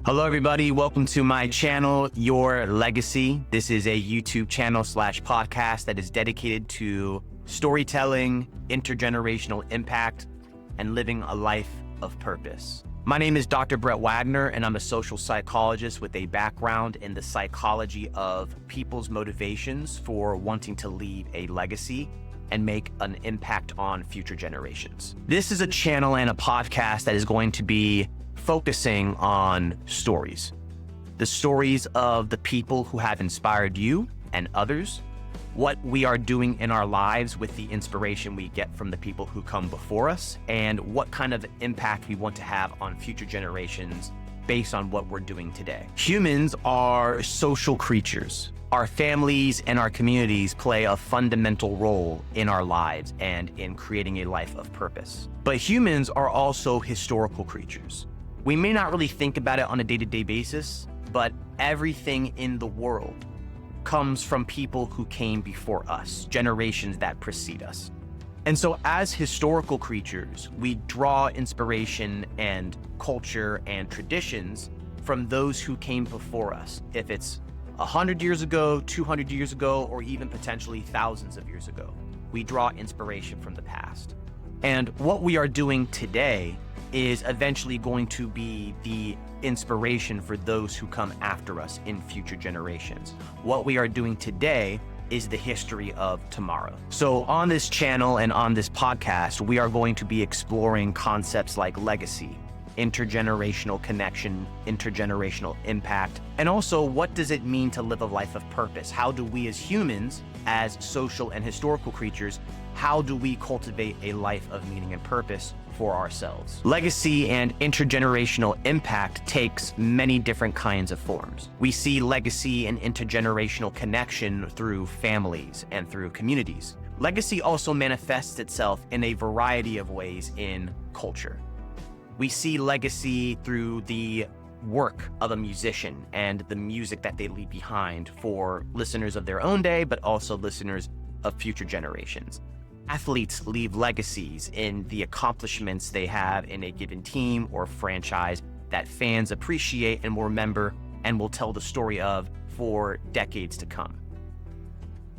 Hello, everybody. Welcome to my channel, Your Legacy. This is a YouTube channel / podcast that is dedicated to storytelling, intergenerational impact, and living a life of purpose. My name is Dr. Brett Wagner, and I'm a social psychologist with a background in the psychology of people's motivations for wanting to leave a legacy and make an impact on future generations. This is a channel and a podcast that is going to be focusing on stories. The stories of the people who have inspired you and others, what we are doing in our lives with the inspiration we get from the people who come before us, and what kind of impact we want to have on future generations based on what we're doing today. Humans are social creatures. Our families and our communities play a fundamental role in our lives and in creating a life of purpose. But humans are also historical creatures. We may not really think about it on a day-to-day basis, but everything in the world comes from people who came before us, generations that precede us. And so as historical creatures, we draw inspiration and culture and traditions from those who came before us. If it's 100 years ago, 200 years ago, or even potentially thousands of years ago, we draw inspiration from the past. And what we are doing today is eventually going to be the inspiration for those who come after us in future generations. What we are doing today is the history of tomorrow. So on this channel and on this podcast, we are going to be exploring concepts like legacy, intergenerational connection, intergenerational impact, and also what does it mean to live a life of purpose? How do we as humans, as social and historical creatures, how do we cultivate a life of meaning and purpose for ourselves? Legacy and intergenerational impact takes many different kinds of forms. We see legacy and intergenerational connection through families and through communities. Legacy also manifests itself in a variety of ways in culture. We see legacy through the work of a musician and the music that they leave behind for listeners of their own day, but also listeners of future generations. Athletes leave legacies in the accomplishments they have in a given team or franchise that fans appreciate and will remember and will tell the story of for decades to come.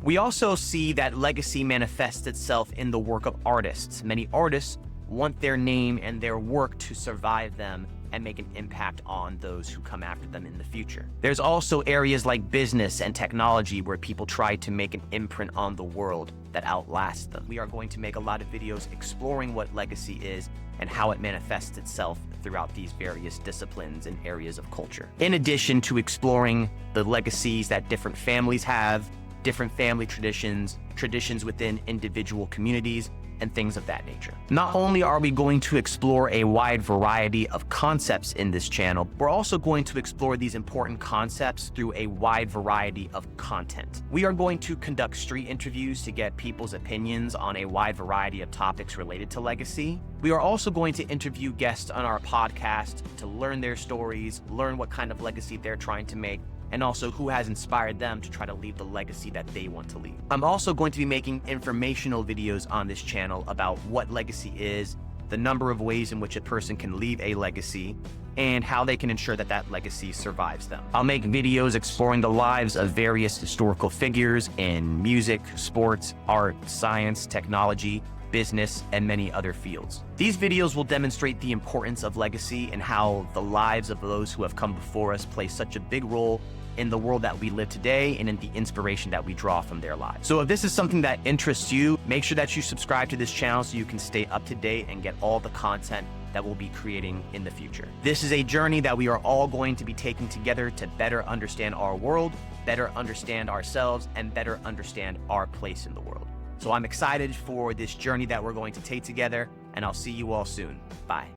We also see that legacy manifests itself in the work of artists. Many artists want their name and their work to survive them and make an impact on those who come after them in the future. There's also areas like business and technology where people try to make an imprint on the world that outlasts them. We are going to make a lot of videos exploring what legacy is and how it manifests itself throughout these various disciplines and areas of culture. In addition to exploring the legacies that different families have, different family traditions, traditions within individual communities, and things of that nature. Not only are we going to explore a wide variety of concepts in this channel, we're also going to explore these important concepts through a wide variety of content. We are going to conduct street interviews to get people's opinions on a wide variety of topics related to legacy. We are also going to interview guests on our podcast to learn their stories, learn what kind of legacy they're trying to make, and also who has inspired them to try to leave the legacy that they want to leave. I'm also going to be making informational videos on this channel about what legacy is, the number of ways in which a person can leave a legacy, and how they can ensure that that legacy survives them. I'll make videos exploring the lives of various historical figures in music, sports, art, science, technology, business, and many other fields. These videos will demonstrate the importance of legacy and how the lives of those who have come before us play such a big role in the world that we live today and in the inspiration that we draw from their lives. So if this is something that interests you, make sure that you subscribe to this channel so you can stay up to date and get all the content that we'll be creating in the future. This is a journey that we are all going to be taking together to better understand our world, better understand ourselves, and better understand our place in the world. So I'm excited for this journey that we're going to take together, and I'll see you all soon. Bye.